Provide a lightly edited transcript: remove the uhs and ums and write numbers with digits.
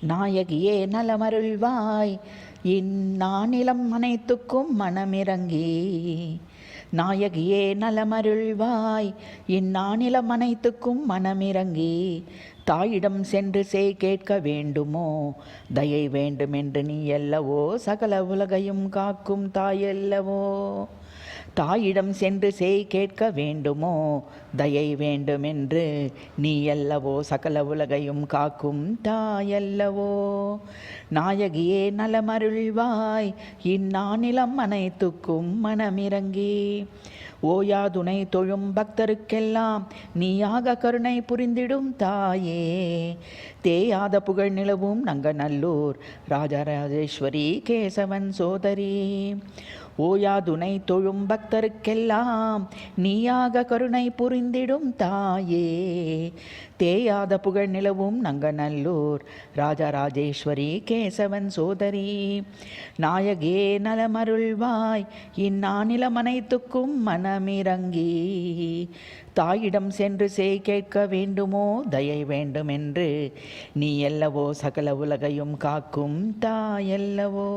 நாயகியே நலமருள்வாய் இந்நானிலம் அனைத்துக்கும் மனமிறங்கி. நாயகியே நலமருள்வாய் இந்நானிலம் அனைத்துக்கும் மனமிறங்கி. தாயிடம் சென்று செய் கேட்க வேண்டுமோ தயை வேண்டுமென்று நீ அல்லவோ சகல உலகையும் காக்கும் தாயல்லவோ. தாயிடம் சென்று செய் கேட்க வேண்டுமோ தயை வேண்டுமென்று நீ அல்லவோ சகல உலகையும் காக்கும் தாயல்லவோ. நாயகியே நலமருள்வாய் இந்நானிலம் அனைத்துக்கும் மனமிறங்கி. ஓயாதுணை தொழும் பக்தருக்கெல்லாம் நீயாக கருணை புரிந்திடும் தாயே. தேயாத புகழ் நிலவும் நங்கநல்லூர் ராஜராஜேஸ்வரி கேசவன் சோதரி. ஓயாதுணை தொழும் பக்தருக்கெல்லாம் நீயாக கருணை புரிந்திடும் தாயே. தேயாத புகழ் நிலவும் நங்கநல்லூர் ராஜராஜேஸ்வரி கேசவன் சோதரி. நாயகே நலமருள்வாய் இந்நானிலம் அனைத்துக்கும் மனமிறங்கி. தாயிடம் சென்று செய் கேட்க வேண்டுமோ தயை வேண்டுமென்று நீ அல்லவோ சகல உலகையும் காக்கும் தாயல்லவோ.